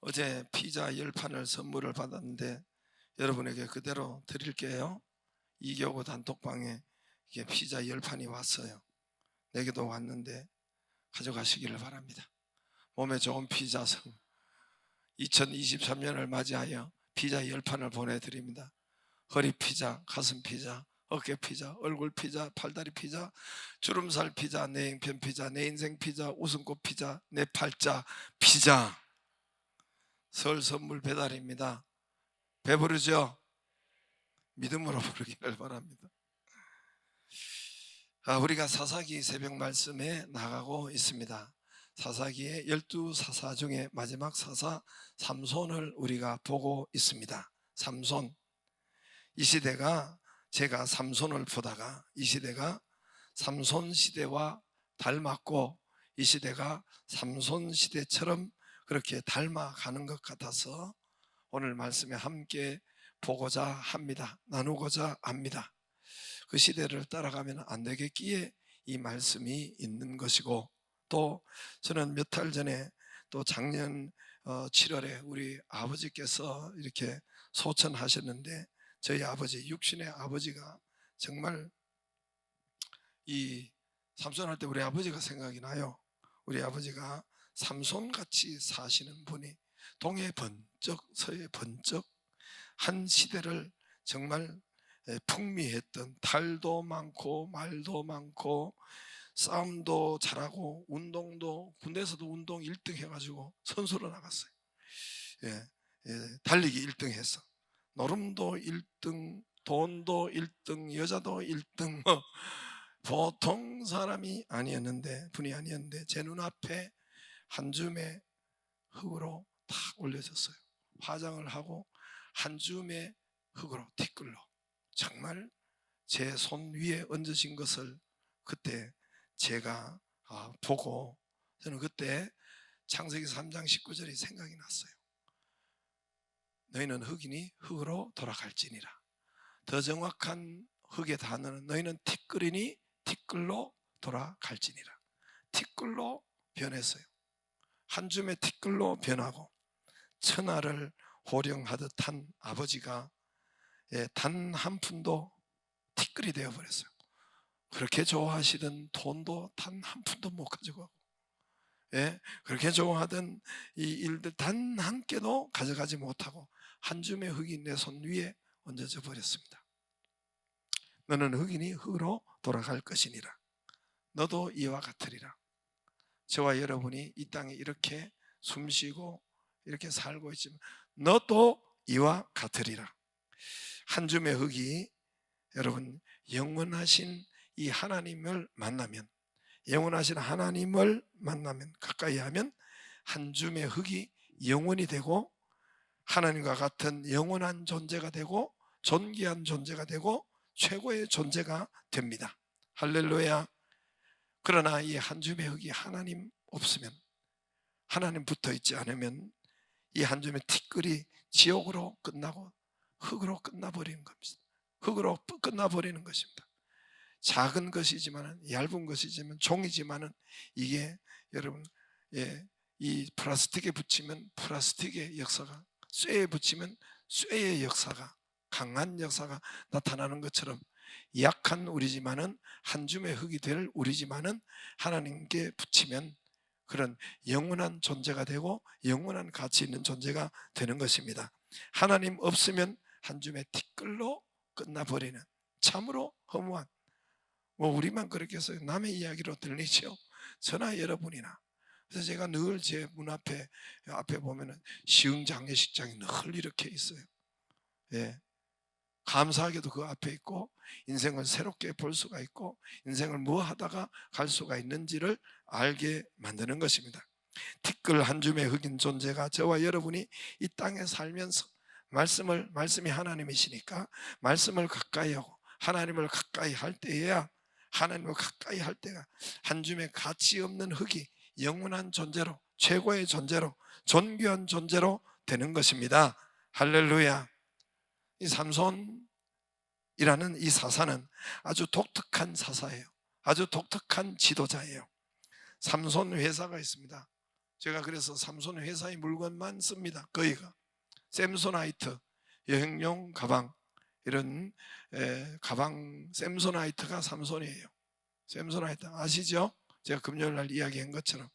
어제 피자 10판을 선물을 받았는데 여러분에게 그대로 드릴게요. 이교구 단톡방에 이게 피자 10판이 왔어요. 내게도 왔는데 가져가시기를 바랍니다. 몸에 좋은 피자 2023년을 맞이하여 피자 10판을 보내드립니다. 허리 피자, 가슴 피자, 어깨 피자, 얼굴 피자, 팔다리 피자, 주름살 피자, 내 형편 피자, 내 인생 피자, 웃음꽃 피자, 내 팔자 피자. 설 선물 배달입니다. 배부르죠? 믿음으로 부르기를 바랍니다. 우리가 사사기 새벽 말씀에 나가고 있습니다. 사사기의 12사사 중에 마지막 사사 삼손을 우리가 보고 있습니다. 삼손. 이 시대가 제가 삼손을 보다가 이 시대가 삼손 시대와 닮았고 이 시대가 삼손 시대처럼 그렇게 닮아가는 것 같아서 오늘 말씀에 함께 보고자 합니다. 나누고자 합니다. 그 시대를 따라가면 안 되겠기에 이 말씀이 있는 것이고, 또 저는 몇 달 전에 또 작년 7월에 우리 아버지께서 이렇게 소천하셨는데 저희 아버지, 육신의 아버지가 정말 이 삼손할 때 우리 아버지가 생각이 나요. 우리 아버지가 삼손같이 사시는 분이 동해 번쩍 서해 번쩍 한 시대를 정말 풍미했던, 달도 많고 말도 많고 싸움도 잘하고 운동도 군대에서도 운동 1등 해가지고 선수로 나갔어요. 달리기 1등 했어. 노름도 1등, 돈도 1등, 여자도 1등. 보통 사람이 아니었는데, 분이 아니었는데 제 눈앞에 한 줌의 흙으로 탁 올려졌어요. 화장을 하고 한 줌의 흙으로 티끌로 정말 제 손 위에 얹어진 것을 그때 제가 보고 저는 그때 창세기 3장 19절이 생각이 났어요. 너희는 흙이니 흙으로 돌아갈지니라. 더 정확한 흙의 단어는 너희는 티끌이니 티끌로 돌아갈지니라. 티끌로 변했어요. 한 줌의 티끌로 변하고 천하를 호령하듯 한 아버지가 단 한 푼도 티끌이 되어버렸어요. 그렇게 좋아하시던 돈도 단 한 푼도 못 가지고 가고, 그렇게 좋아하던 이 일들 단 한 개도 가져가지 못하고 한 줌의 흙이 내 손 위에 얹어져 버렸습니다. 너는 흙이니 흙으로 돌아갈 것이니라. 너도 이와 같으리라. 저와 여러분이 이 땅에 이렇게 숨쉬고 이렇게 살고 있지만 너도 이와 같으리라. 한 줌의 흙이 여러분 영원하신 이 하나님을 만나면, 영원하신 하나님을 만나면, 가까이 하면 한 줌의 흙이 영원이 되고 하나님과 같은 영원한 존재가 되고 존귀한 존재가 되고 최고의 존재가 됩니다. 할렐루야. 그러나 이 한 줌의 흙이 하나님 없으면, 하나님 붙어 있지 않으면 이 한 줌의 티끌이 지옥으로 끝나고 흙으로 끝나버리는 겁니다. 흙으로 끝나버리는 것입니다. 작은 것이지만, 얇은 것이지만, 종이지만은 이게 여러분 이 플라스틱에 붙이면 플라스틱의 역사가, 쇠에 붙이면 쇠의 역사가, 강한 역사가 나타나는 것처럼 약한 우리지만은 한 줌의 흙이 될 우리지만은 하나님께 붙이면 그런 영원한 존재가 되고 영원한 가치 있는 존재가 되는 것입니다. 하나님 없으면 한 줌의 티끌로 끝나버리는 참으로 허무한, 우리만 그렇게 해서 남의 이야기로 들리죠. 저나 여러분이나. 그래서 제가 늘 제 문 앞에 보면은 시흥장례식장이 늘 이렇게 있어요. 감사하게도 그 앞에 있고 인생을 새롭게 볼 수가 있고 인생을 뭐 하다가 갈 수가 있는지를 알게 만드는 것입니다. 티끌 한 줌의 흙인 존재가 저와 여러분이 이 땅에 살면서 말씀이 하나님이시니까 말씀을 가까이 하고 하나님을 가까이 할 때에야, 하나님을 가까이 할 때가 한 줌의 가치 없는 흙이 영원한 존재로, 최고의 존재로, 존귀한 존재로 되는 것입니다. 할렐루야. 이 삼손이라는 이 사사는 아주 독특한 사사예요. 아주 독특한 지도자예요. 삼손 회사가 있습니다. 제가 그래서 삼손 회사의 물건만 씁니다. 거의가 샘소나이트, 여행용 가방, 이런 가방 샘소나이트가 삼손이에요. 샘소나이트 아시죠? 제가 금요일 날 이야기한 것처럼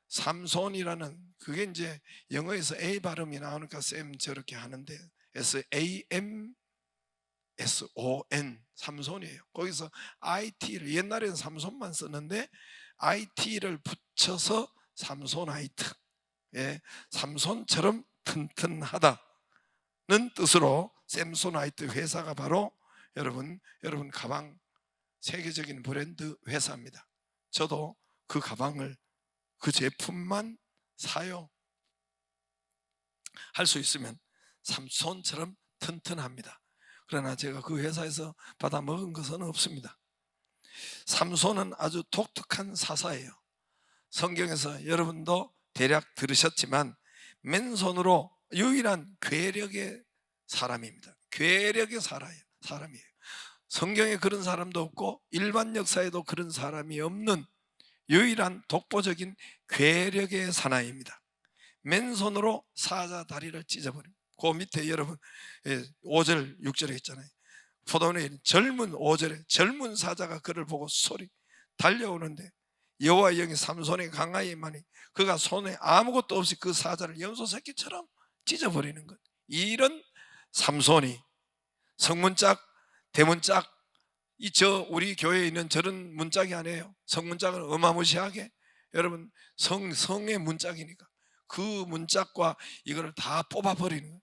삼손이라는, 그게 이제 영어에서 A 발음이 나오니까 샘 저렇게 하는데 SAMSON 삼손이에요. 거기서 IT를, 옛날에는 삼손만 썼는데 IT를 붙여서 삼손나이트, 삼손처럼 튼튼하다는 뜻으로 샘소나이트 회사가 바로 여러분 가방 세계적인 브랜드 회사입니다. 저도 그 가방을, 그 제품만 사요. 할 수 있으면 삼손처럼 튼튼합니다. 그러나 제가 그 회사에서 받아 먹은 것은 없습니다. 삼손은 아주 독특한 사사예요. 성경에서 여러분도 대략 들으셨지만 맨손으로 유일한 괴력의 사람입니다. 괴력의 사람이에요. 성경에 그런 사람도 없고 일반 역사에도 그런 사람이 없는 유일한 독보적인 괴력의 사나이입니다. 맨손으로 사자 다리를 찢어버립니다. 그 밑에 여러분 5절 6절에 있잖아요. 포도원에 젊은 5절에 젊은 사자가 그를 보고 소리 달려오는데 여호와의 영이 삼손의 강하에 임하니 그가 손에 아무것도 없이 그 사자를 염소새끼처럼 찢어버리는 것. 이런 삼손이 성문짝 대문짝, 우리 교회에 있는 저런 문짝이 아니에요. 성문짝은 어마무시하게 여러분 성의 문짝이니까 그 문짝과 이거를 다 뽑아버리는 거예요.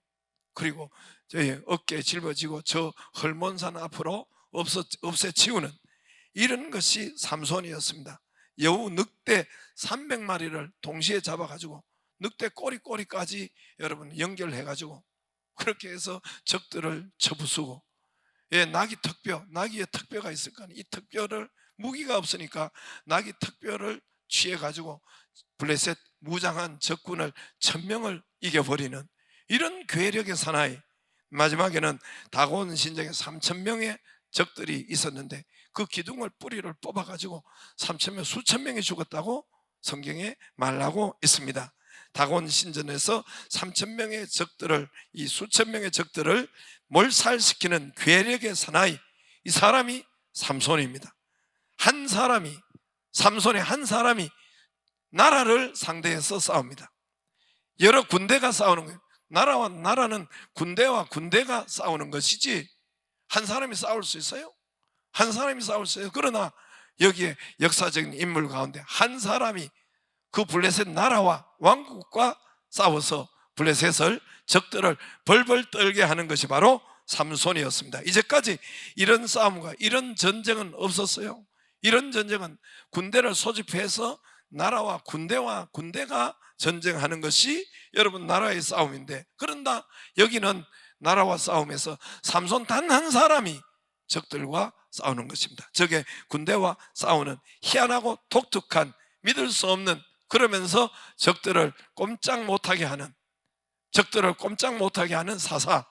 그리고 저희 어깨에 짊어지고 저 헐몬산 앞으로 없애치우는 이런 것이 삼손이었습니다. 여우 늑대 300마리를 동시에 잡아가지고 늑대 꼬리까지 여러분 연결해가지고 그렇게 해서 적들을 쳐부수고, 나귀 나귀의 턱뼈가 있을 거 아니에요. 이 턱뼈를, 무기가 없으니까 나귀 턱뼈를 취해가지고 블레셋 무장한 적군을 1000명을 이겨버리는 이런 괴력의 사나이. 마지막에는 다곤 신정에 3000명의 적들이 있었는데 그 기둥을 뿌리를 뽑아가지고 3000명, 수천 명이 죽었다고 성경에 말하고 있습니다. 다곤 신전에서 3000명의 적들을, 이 수천 명의 적들을 몰살시키는 괴력의 사나이, 이 사람이 삼손입니다. 한 사람이, 삼손의 한 사람이 나라를 상대해서 싸웁니다. 여러 군대가 싸우는 거예요. 나라와 나라는 군대와 군대가 싸우는 것이지 한 사람이 싸울 수 있어요? 한 사람이 싸울 수 있어요. 그러나 여기에 역사적인 인물 가운데 한 사람이 그 블레셋 나라와 왕국과 싸워서 블레셋을, 적들을 벌벌 떨게 하는 것이 바로 삼손이었습니다. 이제까지 이런 싸움과 이런 전쟁은 없었어요. 이런 전쟁은 군대를 소집해서 나라와 군대가 전쟁하는 것이 여러분 나라의 싸움인데, 그런다 여기는 나라와 싸움에서 삼손 단 한 사람이 적들과 싸우는 것입니다. 적의 군대와 싸우는 희한하고 독특한, 믿을 수 없는, 그러면서 적들을 꼼짝 못하게 하는 사사.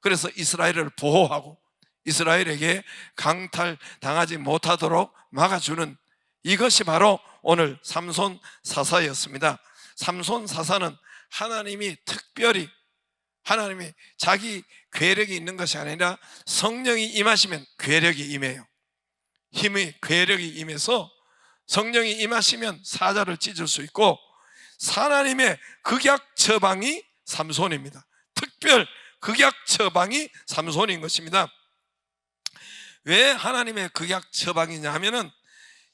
그래서 이스라엘을 보호하고 이스라엘에게 강탈당하지 못하도록 막아주는, 이것이 바로 오늘 삼손 사사였습니다. 삼손 사사는 하나님이 특별히, 하나님이 자기 괴력이 있는 것이 아니라 성령이 임하시면 괴력이 임해요. 괴력이 임해서 성령이 임하시면 사자를 찢을 수 있고, 하나님의 극약 처방이 삼손입니다. 특별 극약 처방이 삼손인 것입니다. 왜 하나님의 극약 처방이냐 하면은,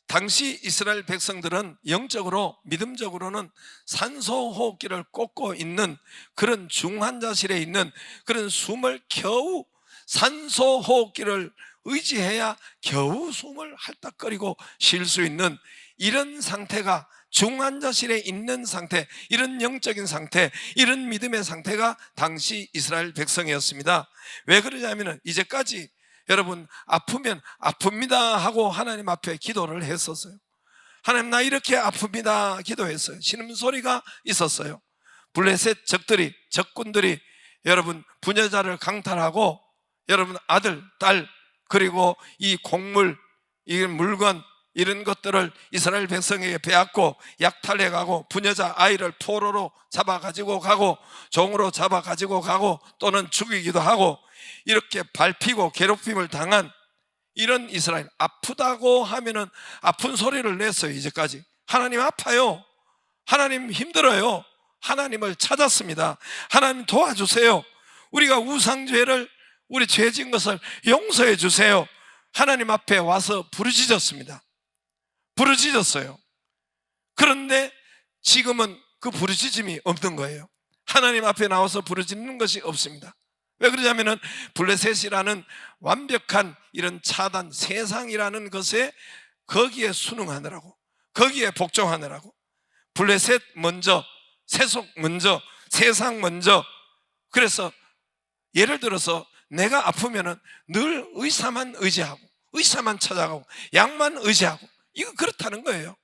당시 이스라엘 백성들은 영적으로, 믿음적으로는 산소호흡기를 꽂고 있는 그런 중환자실에 있는 그런 숨을 겨우, 산소호흡기를 의지해야 겨우 숨을 헐떡거리고 쉴 수 있는 이런 상태가, 중환자실에 있는 상태, 이런 영적인 상태, 이런 믿음의 상태가 당시 이스라엘 백성이었습니다. 왜 그러냐면 이제까지 여러분 아프면 아픕니다 하고 하나님 앞에 기도를 했었어요. 하나님 나 이렇게 아픕니다 기도했어요. 신음소리가 있었어요. 블레셋 적군들이 여러분 부녀자를 강탈하고 여러분 아들, 딸, 그리고 이 곡물, 이 물건, 이런 것들을 이스라엘 백성에게 빼앗고 약탈해가고 부녀자 아이를 포로로 잡아가지고 가고 종으로 잡아가지고 가고 또는 죽이기도 하고 이렇게 밟히고 괴롭힘을 당한 이런 이스라엘, 아프다고 하면은 아픈 소리를 냈어요. 이제까지 하나님 아파요, 하나님 힘들어요, 하나님을 찾았습니다. 하나님 도와주세요, 우리가 우상죄를, 우리 죄진 것을 용서해 주세요. 하나님 앞에 와서 부르짖었습니다. 부르짖었어요. 그런데 지금은 그 부르짖음이 없는 거예요. 하나님 앞에 나와서 부르짖는 것이 없습니다. 왜 그러냐면은 블레셋이라는 완벽한 이런 차단, 세상이라는 것에 거기에 순응하느라고, 거기에 복종하느라고, 블레셋 먼저, 세속 먼저, 세상 먼저. 그래서 예를 들어서 내가 아프면은 늘 의사만 의지하고, 의사만 찾아가고, 약만 의지하고, 이거 그렇다는 거예요.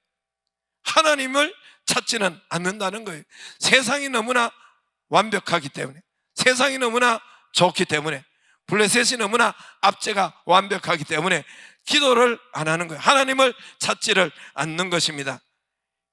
하나님을 찾지는 않는다는 거예요. 세상이 너무나 완벽하기 때문에, 세상이 너무나 좋기 때문에, 블레셋이 너무나 압제가 완벽하기 때문에 기도를 안 하는 거예요. 하나님을 찾지를 않는 것입니다.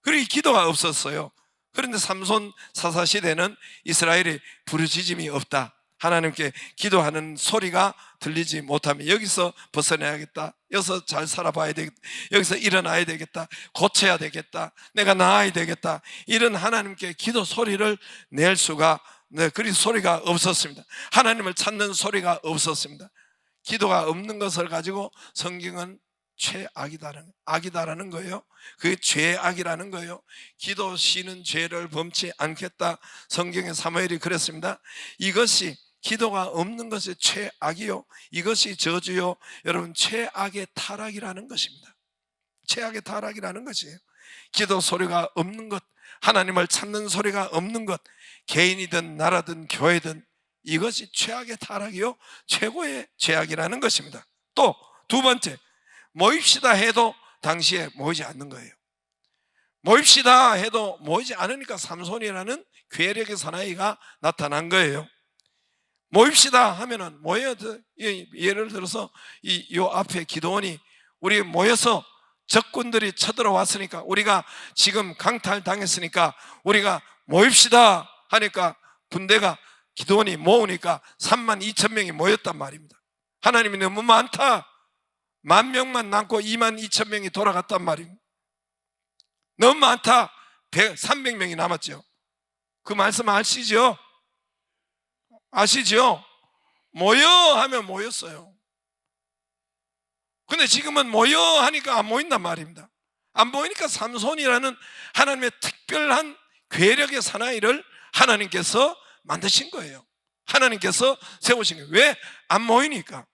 그리고 기도가 없었어요. 그런데 삼손 사사시대는 이스라엘이 부르짖음이 없다, 하나님께 기도하는 소리가 들리지 못하면 여기서 벗어나야겠다, 여기서 잘 살아봐야 되겠다, 여기서 일어나야 되겠다, 고쳐야 되겠다, 내가 나아야 되겠다, 이런 하나님께 기도 소리를 낼 수가, 그리 소리가 없었습니다. 하나님을 찾는 소리가 없었습니다. 기도가 없는 것을 가지고 성경은 악이다라는 거예요. 그게 죄악이라는 거예요. 기도 쉬는 죄를 범치 않겠다, 성경에 사무엘이 그랬습니다. 이것이, 기도가 없는 것이 최악이요, 이것이 저주요. 여러분, 최악의 타락이라는 것입니다. 최악의 타락이라는 것이에요. 기도 소리가 없는 것, 하나님을 찾는 소리가 없는 것, 개인이든 나라든 교회든 이것이 최악의 타락이요, 최고의 죄악이라는 것입니다. 또 두 번째, 모입시다 해도 당시에 모이지 않는 거예요. 모입시다 해도 모이지 않으니까 삼손이라는 괴력의 사나이가 나타난 거예요. 모입시다 하면은 모여, 예를 들어서 요 앞에 기도원이 우리 모여서 적군들이 쳐들어왔으니까, 우리가 지금 강탈당했으니까 우리가 모입시다 하니까 군대가, 기도원이 모으니까 32,000명이 모였단 말입니다. 하나님이 너무 많다, 10,000명만 남고 22,000명이 돌아갔단 말입니다. 너무 많다, 300명이 남았죠. 그 말씀 아시죠? 아시죠? 모여 하면 모였어요. 근데 지금은 모여 하니까 안 모인단 말입니다. 안 모이니까 삼손이라는 하나님의 특별한 괴력의 사나이를 하나님께서 만드신 거예요. 하나님께서 세우신 거예요. 왜? 안 모이니까,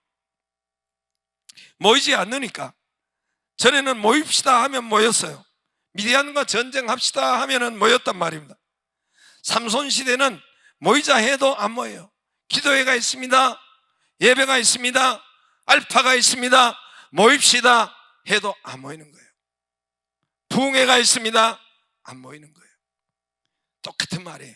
모이지 않으니까. 전에는 모입시다 하면 모였어요. 미디안과 전쟁합시다 하면은 모였단 말입니다. 삼손 시대는 모이자 해도 안 모여요. 기도회가 있습니다, 예배가 있습니다, 알파가 있습니다, 모입시다 해도 안 모이는 거예요. 부흥회가 있습니다, 안 모이는 거예요. 똑같은 말이에요.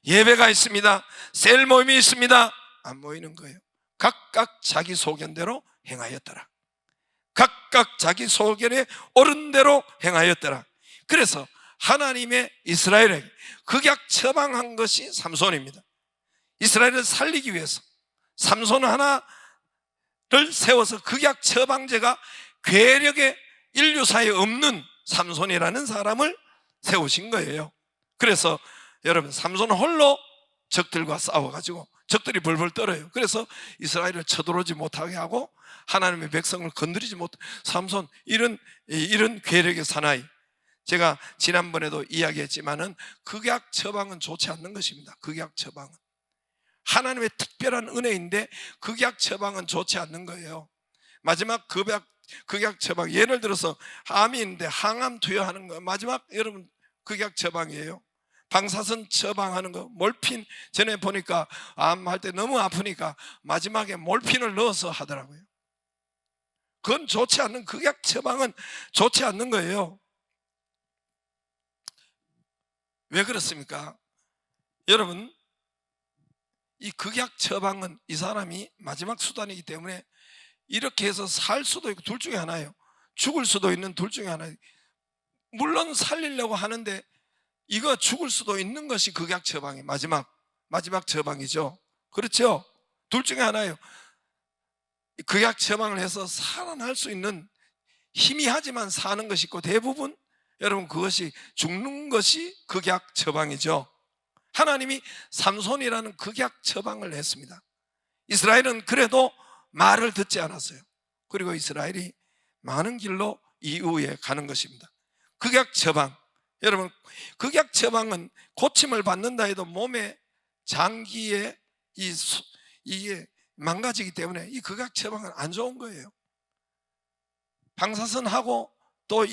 예배가 있습니다, 셀 모임이 있습니다, 안 모이는 거예요. 각각 자기 소견대로 행하였더라. 각각 자기 소견에 옳은 대로 행하였더라. 그래서 하나님의 이스라엘에게 극약 처방한 것이 삼손입니다. 이스라엘을 살리기 위해서 삼손 하나를 세워서 극약 처방제가, 괴력의 인류사에 없는 삼손이라는 사람을 세우신 거예요. 그래서 여러분, 삼손 홀로 적들과 싸워가지고 적들이 벌벌 떨어요. 그래서 이스라엘을 쳐들어오지 못하게 하고 하나님의 백성을 건드리지 못, 삼손, 이런 괴력의 사나이. 제가 지난번에도 이야기했지만은 극약 처방은 좋지 않는 것입니다. 극약 처방은 하나님의 특별한 은혜인데 극약 처방은 좋지 않는 거예요. 마지막 극약 처방, 예를 들어서 암이 있는데 항암 투여하는 거, 마지막 여러분 극약 처방이에요. 방사선 처방하는 거, 몰핀, 전에 보니까 암할 때 너무 아프니까 마지막에 몰핀을 넣어서 하더라고요. 그건 좋지 않는, 극약 처방은 좋지 않는 거예요. 왜 그렇습니까? 여러분, 이 극약 처방은 이 사람이 마지막 수단이기 때문에 이렇게 해서 살 수도 있고, 둘 중에 하나예요. 죽을 수도 있는 둘 중에 하나. 물론 살리려고 하는데 이거 죽을 수도 있는 것이 극약 처방이 마지막 처방이죠. 그렇죠? 둘 중에 하나예요. 극약 처방을 해서 살아날 수 있는, 희미하지만 사는 것이 있고, 대부분 여러분 그것이 죽는 것이 극약 처방이죠. 하나님이 삼손이라는 극약 처방을 했습니다. 이스라엘은 그래도 말을 듣지 않았어요. 그리고 이스라엘이 많은 길로 이후에 가는 것입니다. 극약 처방, 여러분 극약 처방은 고침을 받는다 해도 몸의 장기에 이게 망가지기 때문에 이 극약 처방은 안 좋은 거예요. 방사선하고 또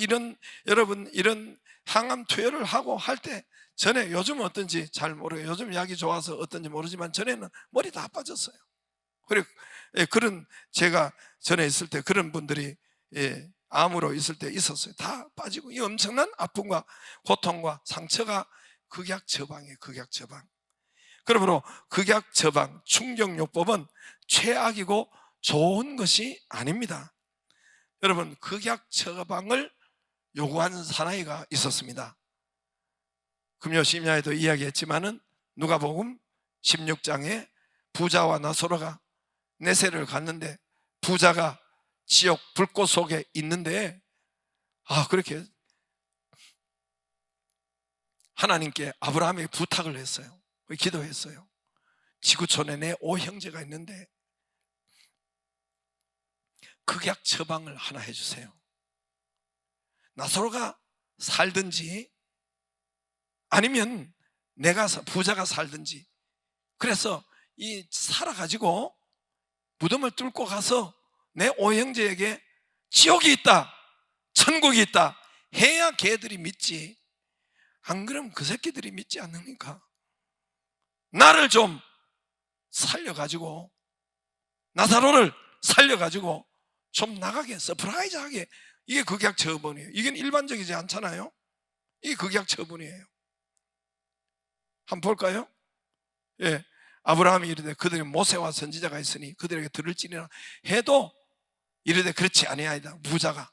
여러분 이런 항암 투여를 하고 할 때, 전에 요즘은 어떤지 잘 모르겠어요. 요즘 약이 좋아서 어떤지 모르지만 전에는 머리 다 빠졌어요. 그리고 제가 전에 있을 때 그런 분들이 암으로 있을 때 있었어요. 다 빠지고 이 엄청난 아픔과 고통과 상처가 극약 처방이에요. 극약 처방. 그러므로 극약 처방, 충격요법은 최악이고 좋은 것이 아닙니다. 여러분 극약 처방을 요구하는 사나이가 있었습니다. 금요 심야에도 이야기했지만은 누가복음 16장에 부자와 나사로가 내세를 갔는데, 부자가 지옥 불꽃 속에 있는데 그렇게 하나님께 아브라함이 부탁을 했어요. 기도했어요. 지구촌에 내 5형제가 있는데 극약 처방을 하나 해주세요. 나사로가 살든지 아니면 부자가 살든지, 그래서 살아가지고 무덤을 뚫고 가서 내 5형제에게 지옥이 있다, 천국이 있다 해야 걔들이 믿지. 안 그러면 그 새끼들이 믿지 않습니까? 나를 좀 살려가지고, 나사로를 살려가지고 좀 나가게, 서프라이즈하게. 이게 극약 처분이에요. 이건 일반적이지 않잖아요. 이게 극약 처분이에요. 한번 볼까요? 아브라함이 이르되 그들이 모세와 선지자가 있으니 그들에게 들을지니라 해도 이르되 그렇지 아니하이다. 부자가,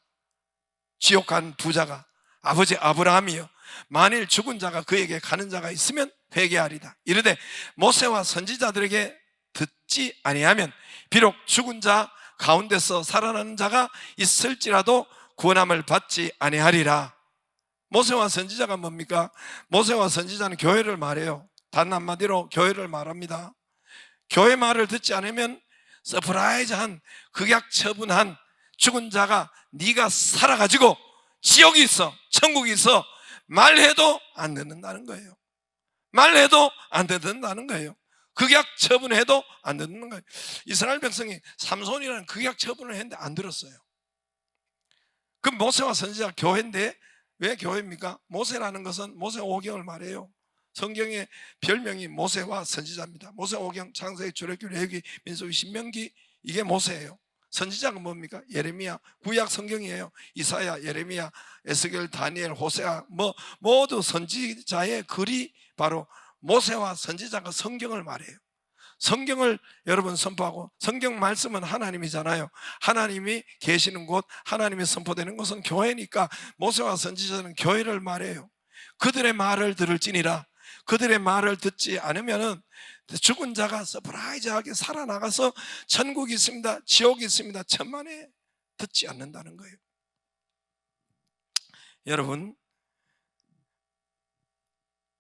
지옥 간 부자가 아버지 아브라함이여, 만일 죽은 자가 그에게 가는 자가 있으면 회개하리다. 이르되 모세와 선지자들에게 듣지 아니하면 비록 죽은 자 가운데서 살아나는 자가 있을지라도 구원함을 받지 아니하리라. 모세와 선지자가 뭡니까? 모세와 선지자는 교회를 말해요. 단 한마디로 교회를 말합니다. 교회 말을 듣지 않으면 서프라이즈한, 극약 처분한 죽은 자가 네가 살아가지고 지옥이 있어, 천국이 있어 말해도 안 듣는다는 거예요. 말해도 안 듣는다는 거예요. 극약 처분해도 안 듣는 거예요. 이스라엘 백성이 삼손이라는 극약 처분을 했는데 안 들었어요. 그럼 모세와 선지자 교회인데 왜 교회입니까? 모세라는 것은 모세 오경을 말해요. 성경의 별명이 모세와 선지자입니다. 모세 오경, 창세기, 출애굽기, 레위기, 민수기, 신명기, 이게 모세예요. 선지자가 뭡니까? 예레미야, 구약 성경이에요. 이사야, 예레미야, 에스겔, 다니엘, 호세아, 모두 선지자의 글이 바로 모세와 선지자가 성경을 말해요. 성경을 여러분 선포하고, 성경 말씀은 하나님이잖아요. 하나님이 계시는 곳, 하나님이 선포되는 곳은 교회니까 모세와 선지자는 교회를 말해요. 그들의 말을 들을지니라. 그들의 말을 듣지 않으면은 죽은 자가 서프라이즈하게 살아나가서 천국이 있습니다, 지옥이 있습니다 천만에 듣지 않는다는 거예요. 여러분,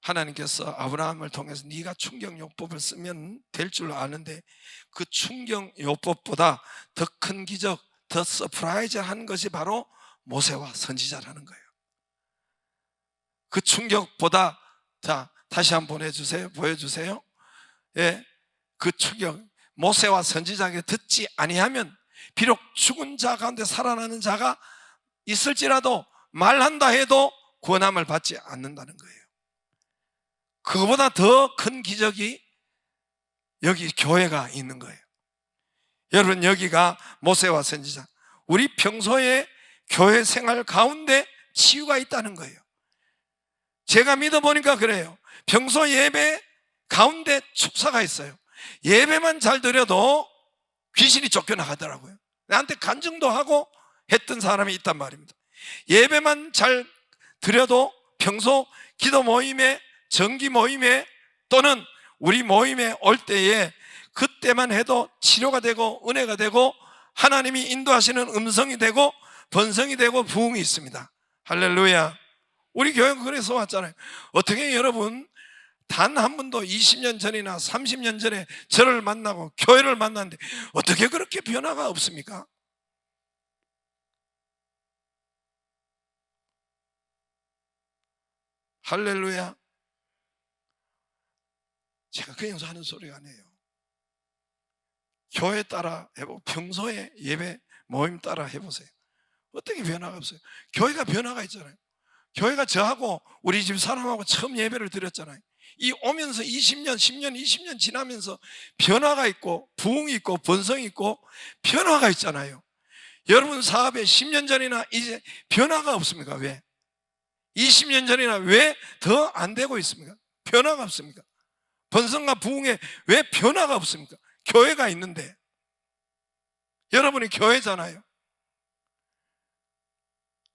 하나님께서 아브라함을 통해서 네가 충격요법을 쓰면 될 줄 아는데 그 충격요법보다 더 큰 기적, 더 서프라이즈한 것이 바로 모세와 선지자라는 거예요. 그 충격보다, 자 다시 한번 보여주세요. 그 충격, 모세와 선지자에게 듣지 아니하면 비록 죽은 자 가운데 살아나는 자가 있을지라도 말한다 해도 구원함을 받지 않는다는 거예요. 그거보다 더 큰 기적이 여기 교회가 있는 거예요. 여러분, 여기가 모세와 선지자, 우리 평소에 교회 생활 가운데 치유가 있다는 거예요. 제가 믿어보니까 그래요. 평소 예배 가운데 축사가 있어요. 예배만 잘 드려도 귀신이 쫓겨나가더라고요. 나한테 간증도 하고 했던 사람이 있단 말입니다. 예배만 잘 드려도 평소 기도 모임에, 정기 모임에 또는 우리 모임에 올 때에 그때만 해도 치료가 되고 은혜가 되고 하나님이 인도하시는 음성이 되고 번성이 되고 부흥이 있습니다. 할렐루야. 우리 교회는 그래서 왔잖아요. 어떻게 여러분 단 한 번도 20년 전이나 30년 전에 저를 만나고 교회를 만났는데 어떻게 그렇게 변화가 없습니까? 할렐루야. 제가 그냥 하는 소리가 아니에요. 교회 따라 해보고 평소에 예배 모임 따라 해보세요. 어떻게 변화가 없어요? 교회가 변화가 있잖아요. 교회가 저하고 우리 집 사람하고 처음 예배를 드렸잖아요. 이 오면서 20년, 10년, 20년 지나면서 변화가 있고 부흥이 있고 번성이 있고 변화가 있잖아요. 여러분 사업에 10년 전이나 이제 변화가 없습니까? 왜? 20년 전이나 왜 더 안 되고 있습니까? 변화가 없습니까? 번성과 부흥에 왜 변화가 없습니까? 교회가 있는데. 여러분이 교회잖아요.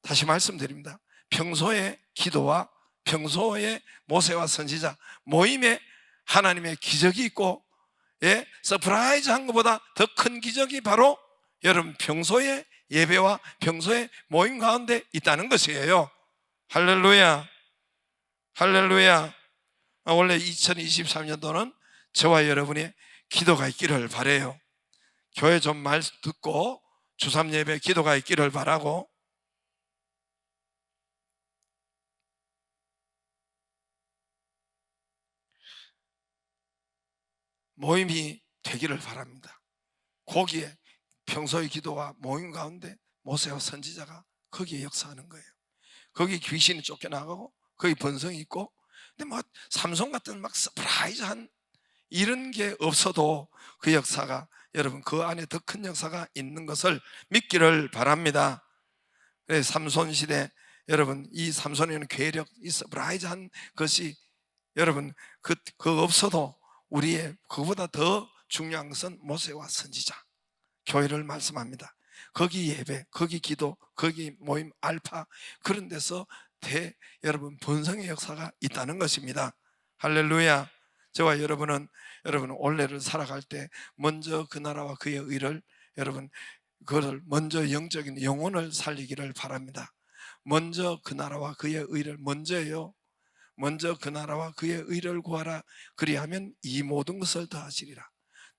다시 말씀드립니다. 평소에 기도와 평소에 모세와 선지자 모임에 하나님의 기적이 있고, 예, 서프라이즈 한 것보다 더 큰 기적이 바로 여러분 평소에 예배와 평소에 모임 가운데 있다는 것이에요. 할렐루야. 할렐루야. 원래 2023년도는 저와 여러분의 기도가 있기를 바라요. 교회 좀 말 듣고 주삼 예배 기도가 있기를 바라고, 모임이 되기를 바랍니다. 거기에 평소의 기도와 모임 가운데 모세와 선지자가 거기에 역사하는 거예요. 거기 귀신이 쫓겨나가고 거기 번성이 있고, 근데 뭐 삼손 같은 막 서프라이즈한 이런 게 없어도 그 역사가 여러분 그 안에 더 큰 역사가 있는 것을 믿기를 바랍니다. 그래서 삼손 시대 여러분 이 삼손에는 괴력, 이 서프라이즈한 것이 여러분 그 없어도 우리의 그보다 더 중요한 것은 모세와 선지자 교회를 말씀합니다. 거기 예배, 거기 기도, 거기 모임 알파 그런 데서 여러분 번성의 역사가 있다는 것입니다. 할렐루야. 저와 여러분은 여러분 올해를 살아갈 때 먼저 그 나라와 그의 의를 여러분 그것을 먼저 영적인 영혼을 살리기를 바랍니다. 먼저 그 나라와 그의 의를 먼저요. 먼저 그 나라와 그의 의를 구하라. 그리하면 이 모든 것을 더하시리라.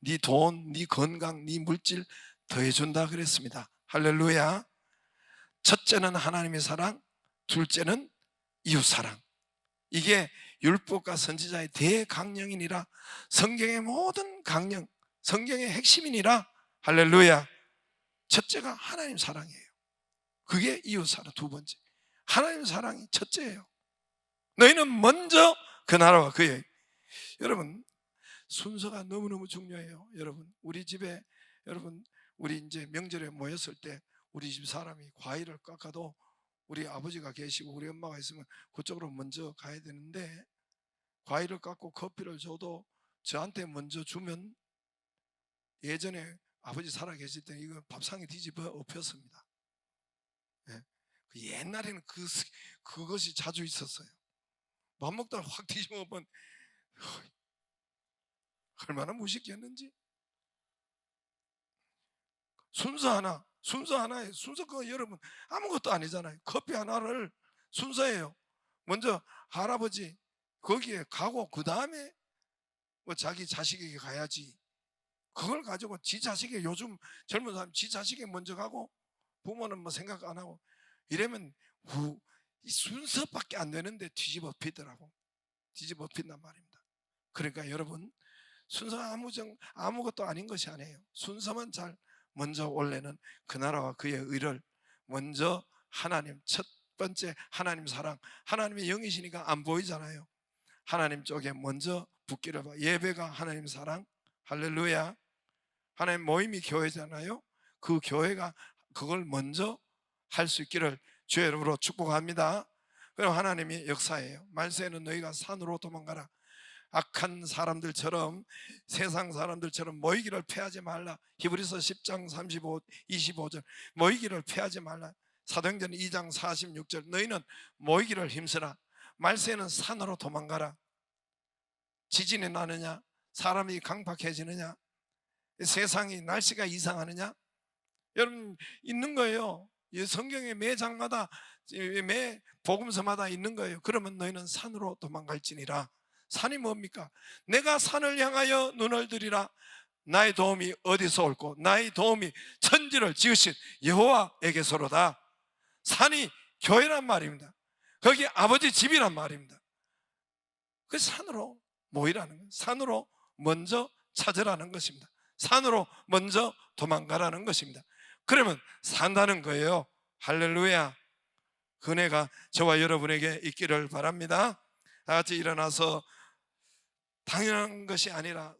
네 돈, 네 건강, 네 물질 더해준다 그랬습니다. 할렐루야. 첫째는 하나님의 사랑, 둘째는 이웃 사랑. 이게 율법과 선지자의 대강령이니라. 성경의 모든 강령, 성경의 핵심이니라. 할렐루야. 첫째가 하나님 사랑이에요. 그게 이웃 사랑. 두 번째 하나님 사랑이 첫째예요. 너희는 먼저 그 나라와 그의, 여러분 순서가 너무너무 중요해요. 여러분 우리 집에 여러분 우리 이제 명절에 모였을 때 우리 집 사람이 과일을 깎아도 우리 아버지가 계시고 우리 엄마가 있으면 그쪽으로 먼저 가야 되는데, 과일을 깎고 커피를 줘도 저한테 먼저 주면 예전에 아버지 살아 계실 때 이거 밥상에 뒤집어 엎였습니다. 예. 옛날에는 그것이 자주 있었어요. 밥 먹다가 확 뒤집어 엎으면 얼마나 무식했는지. 순서 하나에 순서 그거 여러분 아무것도 아니잖아요. 커피 하나를 순서예요. 먼저 할아버지 거기에 가고 그 다음에 뭐 자기 자식에게 가야지. 그걸 가지고 지 자식에게, 요즘 젊은 사람 지 자식에게 먼저 가고 부모는 뭐 생각 안 하고 이러면 이 순서밖에 안 되는데 뒤집어 엎이더라고. 뒤집어 엎인단 말입니다. 그러니까 여러분 순서가 아무것도 아닌 것이 아니에요. 순서만 잘 먼저 원래는 그 나라와 그의 의를 먼저 하나님, 첫 번째 하나님 사랑, 하나님의 영이시니까 안 보이잖아요. 하나님 쪽에 먼저 붙기를 봐. 예배가 하나님 사랑, 할렐루야. 하나님 모임이 교회잖아요. 그 교회가 그걸 먼저 할 수 있기를 주의 이름으로 축복합니다. 그럼 하나님이 역사예요. 말세에는 너희가 산으로 도망가라. 악한 사람들처럼, 세상 사람들처럼 모이기를 패하지 말라. 히브리서 10장 25절 모이기를 패하지 말라. 사도행전 2장 46절 너희는 모이기를 힘쓰라. 말세는 산으로 도망가라. 지진이 나느냐, 사람이 강팍해지느냐, 세상이 날씨가 이상하느냐, 여러분 있는 거예요. 이 성경의 매 장마다, 매 복음서마다 있는 거예요. 그러면 너희는 산으로 도망갈지니라. 산이 뭡니까? 내가 산을 향하여 눈을 들이라. 나의 도움이 어디서 올고 나의 도움이 천지를 지으신 여호와에게서로다. 산이 교회란 말입니다. 거기 아버지 집이란 말입니다. 그 산으로 모이라는 거예요. 산으로 먼저 찾으라는 것입니다. 산으로 먼저 도망가라는 것입니다. 그러면 산다는 거예요. 할렐루야. 은혜가 저와 여러분에게 있기를 바랍니다. 다 같이 일어나서 당연한 것이 아니라